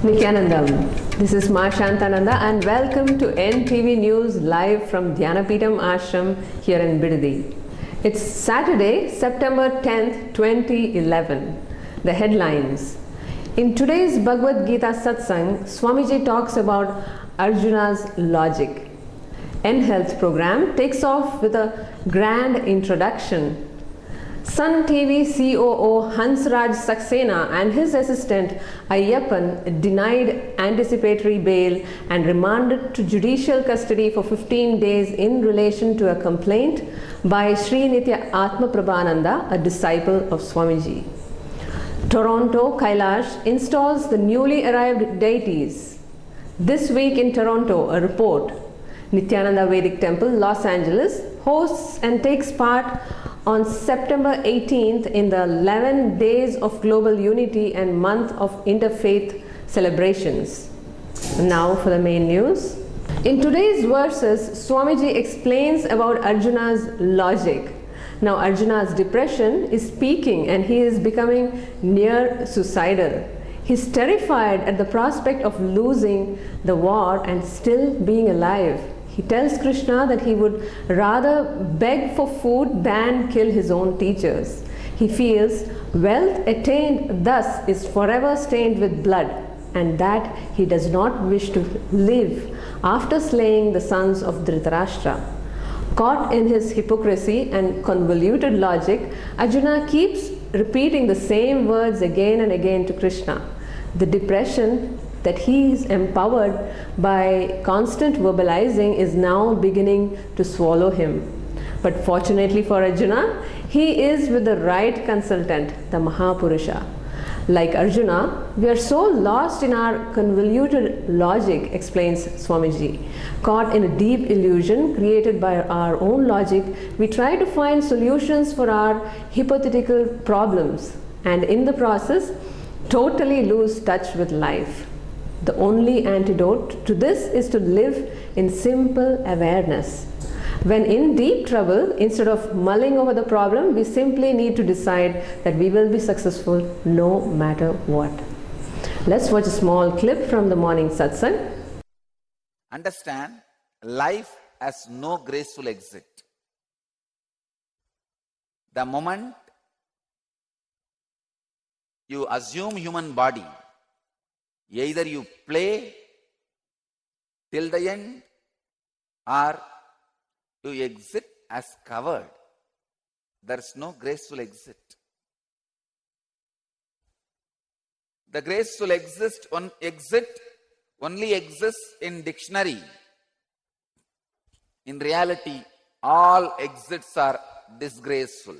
Nithyanandam. This is Ma Shantananda and welcome to NTV News live from Dhyanapitham Ashram here in Bidadi. It's Saturday, September 10th, 2011. The headlines. In today's Bhagavad Gita satsang, Swamiji talks about Arjunas Logic. eNHealth program takes off with a grand introduction. Sun TV COO Hansraj saxena and his assistant Ayyapan denied anticipatory bail and remanded to judicial custody for 15 days in relation to a complaint by Sri Nithya Atmaprabhananda, a disciple of Swamiji. Toronto Kailash installs the newly arrived deities. This week in Toronto, a report. Nithyananda Vedic Temple, Los Angeles, hosts and takes part on September 18th in the 11 Days of Global Unity and Month of Interfaith celebrations. Now for the main news. In today's verses, Swamiji explains about Arjuna's logic. Now Arjuna's depression is peaking and he is becoming near suicidal. He's terrified at the prospect of losing the war and still being alive. He tells Krishna that he would rather beg for food than kill his own teachers. He feels wealth attained thus is forever stained with blood and that he does not wish to live after slaying the sons of Dhritarashtra. Caught in his hypocrisy and convoluted logic, Arjuna keeps repeating the same words again and again to Krishna. The depression that he is empowered by constant verbalizing is now beginning to swallow him. But fortunately for Arjuna, he is with the right consultant, the Mahapurusha. Like Arjuna, we are so lost in our convoluted logic, explains Swamiji. Caught in a deep illusion created by our own logic, we try to find solutions for our hypothetical problems and in the process totally lose touch with life. The only antidote to this is to live in simple awareness. When in deep trouble, instead of mulling over the problem, we simply need to decide that we will be successful no matter what. Let's watch a small clip from the morning satsang. Understand, life has no graceful exit. The moment you assume human body, either you play till the end or you exit as covered. There is no graceful exit. The graceful exit only exists in dictionary. In reality, all exits are disgraceful.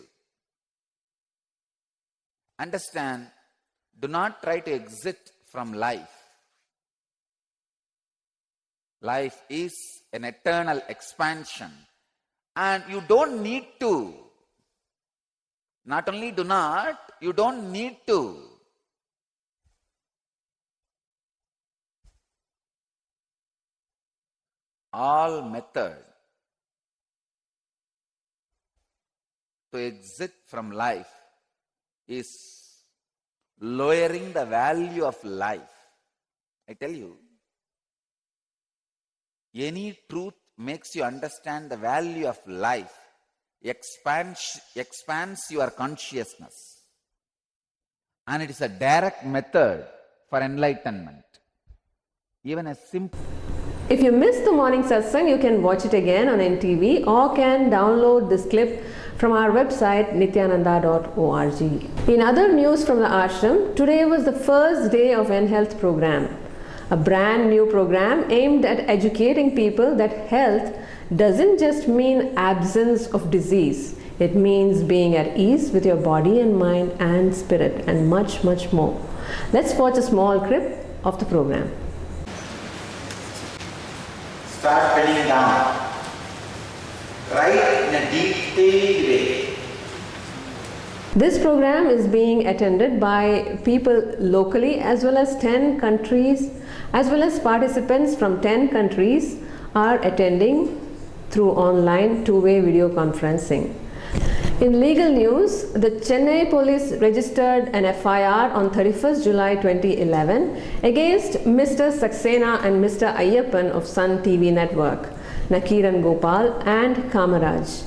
Understand, do not try to exit from life. Life is an eternal expansion and you don't need to. Not only do not, you don't need to. All method to exit from life is lowering the value of life. I tell you, any truth makes you understand the value of life, expands your consciousness. And it is a direct method for enlightenment. Even a simple... If you missed the morning satsang, you can watch it again on NTV or can download this clip from our website nityananda.org. In other news from the ashram, today was the first day of eNHealth program, a brand new program aimed at educating people that health doesn't just mean absence of disease. It means being at ease with your body and mind and spirit and much, much more. Let's watch a small clip of the program. Start bending down. Right in a detailed way. This program is being attended by people locally as well as 10 countries, as well as participants from 10 countries are attending through online two-way video conferencing. In legal news, the Chennai police registered an FIR on 31st July 2011 against Mr. Saxena and Mr. Ayyapan of Sun TV network, Nakiran Gopal and Kamaraj.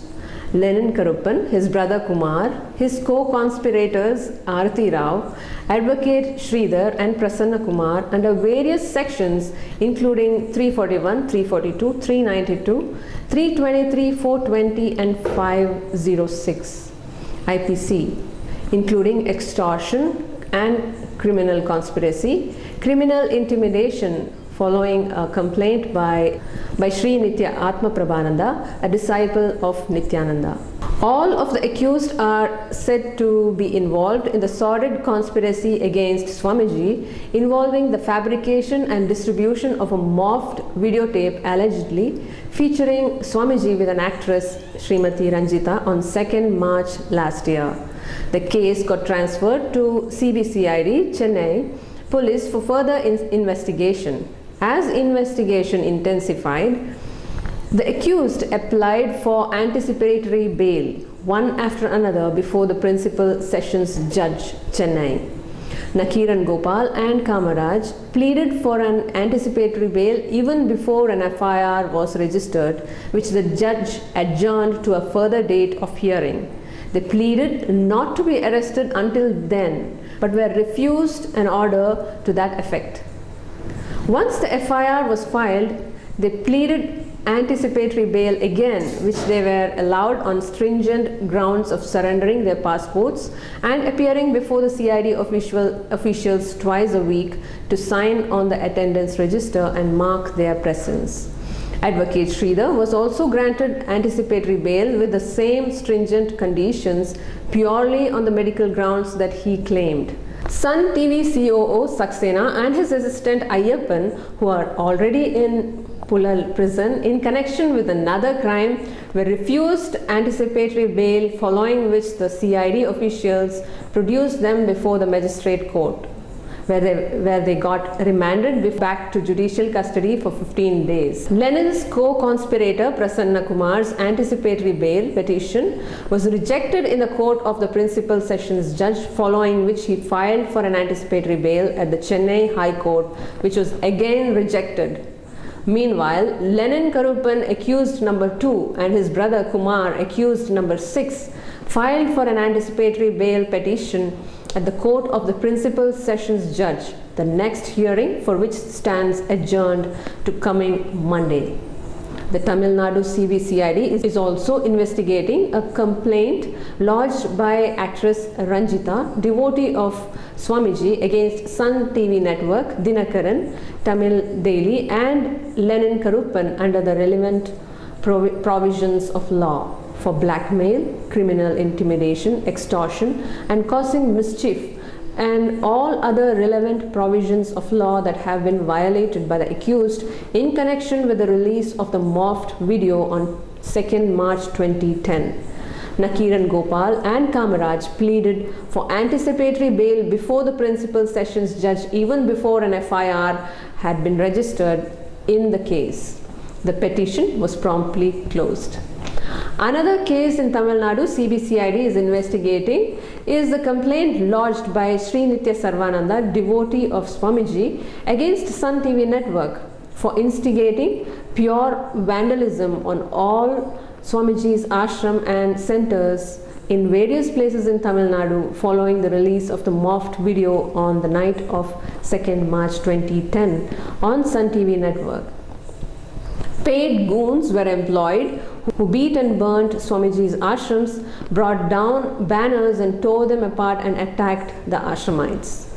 Lenin Karuppan, his brother Kumar, his co-conspirators Arati Rao, Advocate Sridhar and Prasanna Kumar under various sections including 341, 342, 392, 323, 420 and 506 IPC, including extortion and criminal conspiracy, criminal intimidation following a complaint by Sri Nithya Atmaprabhananda, a disciple of Nithyananda. All of the accused are said to be involved in the sordid conspiracy against Swamiji involving the fabrication and distribution of a morphed videotape allegedly featuring Swamiji with an actress, Srimati Ranjita, on 2nd March last year. The case got transferred to CBCID, Chennai police for further investigation. As investigation intensified, the accused applied for anticipatory bail, one after another, before the principal sessions judge, Chennai. Nakiran Gopal and Kamaraj pleaded for an anticipatory bail even before an FIR was registered, which the judge adjourned to a further date of hearing. They pleaded not to be arrested until then, but were refused an order to that effect. Once the FIR was filed, they pleaded anticipatory bail again, which they were allowed on stringent grounds of surrendering their passports and appearing before the CID officials twice a week to sign on the attendance register and mark their presence. Advocate Sridhar was also granted anticipatory bail with the same stringent conditions purely on the medical grounds that he claimed. Sun TV COO Saxena and his assistant Ayyapan, who are already in Pulal prison in connection with another crime, were refused anticipatory bail, following which the CID officials produced them before the magistrate court, where they got remanded back to judicial custody for 15 days. Lenin's co-conspirator Prasanna Kumar's anticipatory bail petition was rejected in the court of the principal sessions judge, following which he filed for an anticipatory bail at the Chennai High Court, which was again rejected. Meanwhile, Lenin Karuppan, accused number 2, and his brother Kumar, accused number 6, filed for an anticipatory bail petition at the court of the principal sessions judge, the next hearing for which stands adjourned to coming Monday. The Tamil Nadu CBCID is also investigating a complaint lodged by actress Ranjita, devotee of Swamiji, against Sun TV network, Dinakaran, Tamil Daily and Lenin Karuppan under the relevant provisions of law for blackmail, criminal intimidation, extortion and causing mischief, and all other relevant provisions of law that have been violated by the accused in connection with the release of the morphed video on 2nd March 2010. Nakiran Gopal and Kamaraj pleaded for anticipatory bail before the principal sessions judge, even before an FIR had been registered in the case. The petition was promptly closed. Another case in Tamil Nadu CBCID is investigating is the complaint lodged by Sri Nithya Atmaprabhananda, devotee of Swamiji, against Sun TV network for instigating pure vandalism on all Swamiji's ashram and centers in various places in Tamil Nadu following the release of the morphed video on the night of 2nd March 2010 on Sun TV network. Paid goons were employed who beat and burnt Swamiji's ashrams, brought down banners and tore them apart and attacked the ashramites.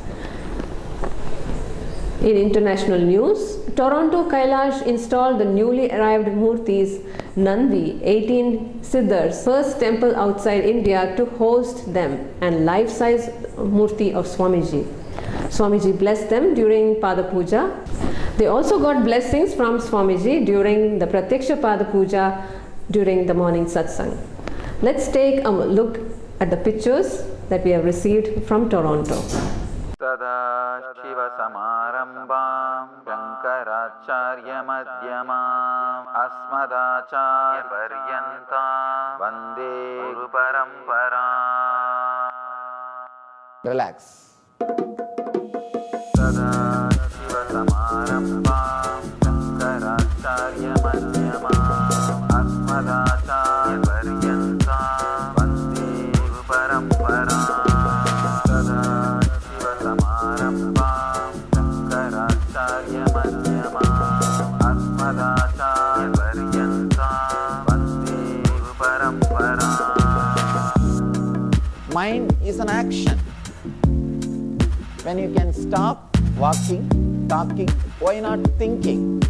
In international news, Toronto Kailash installed the newly arrived Murtis Nandi, 18 Siddhars, first temple outside India to host them, and life-size Murti of Swamiji. Swamiji blessed them during Pada Puja. They also got blessings from Swamiji during the Pratyaksha Pada Puja during the morning satsang. Let's take a look at the pictures that we have received from Toronto. Shiva Samarambam Shankaracharya Madhyamam अस्मदाचार्य पर्यन्ता वन्दे गुरु परम्परा. Relax. सदा शिवसमारम्भां शङ्कराचार्यमध्यमाम् अस्मदाचार्यपर्यन्तां वन्दे गुरुपरम्पराम्. सदा शिवसमारम्भां शङ्कराचार्यमध्यमाम् अस्मदाचार्यपर्यन्तां वन्दे गुरुपरम्पराम्. Mind is an action. When you can stop walking, talking, why not thinking?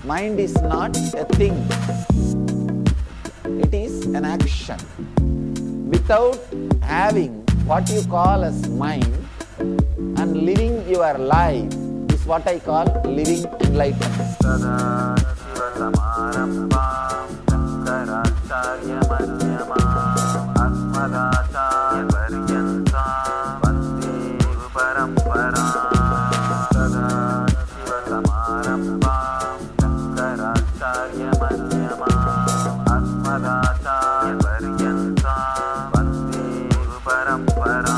Mind is not a thing. It is an action. Without having what you call as mind and living your life is what I call living enlightenment. Sada Shiva Samarambham Shankaracharya Madhyamam Asmadacharya Paryantam Vande Guru Paramparam. Sada Shiva Samarambham Shankaracharya Madhyamam Asmadacharya Paryantam Vande Guru Paramparam.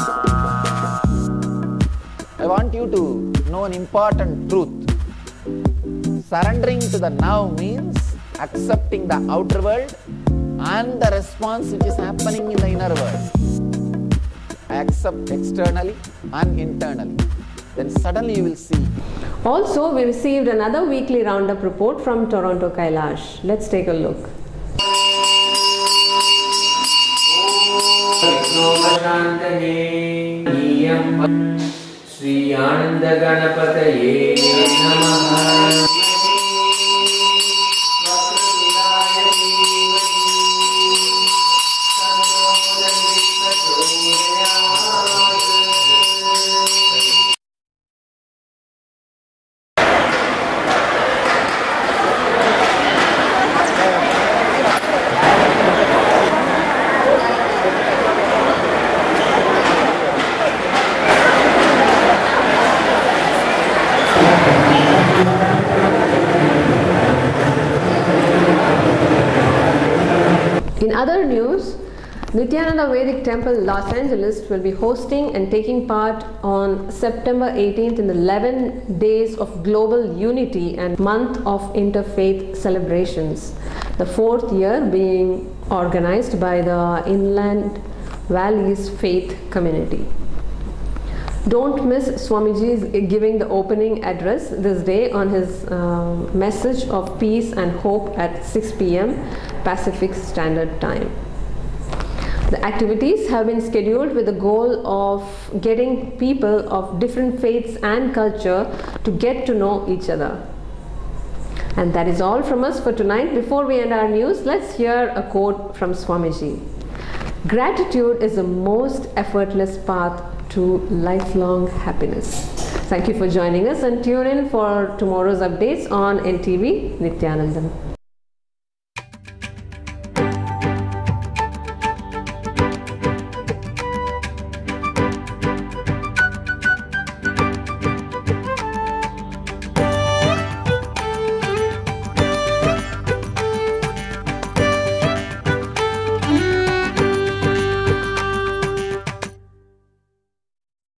I want you to know an important truth. Surrendering to the now means accepting the outer world and the response which is happening in the inner world. I accept externally and internally. Then suddenly you will see. Also, we received another weekly roundup report from Toronto Kailash. Let's take a look. Sri Ananda Ganapataye Namaha. In other news, Nithyananda Vedic Temple, Los Angeles will be hosting and taking part on September 18th in the 11 days of global unity and month of interfaith celebrations. The fourth year being organized by the Inland Valleys Faith Community. Don't miss Swamiji giving the opening address this day on his message of peace and hope at 6 p.m. Pacific Standard Time. The activities have been scheduled with the goal of getting people of different faiths and culture to get to know each other. And that is all from us for tonight. Before we end our news, let's hear a quote from Swamiji. Gratitude is the most effortless path to lifelong happiness. Thank you for joining us and tune in for tomorrow's updates on NTV Nithyanandan.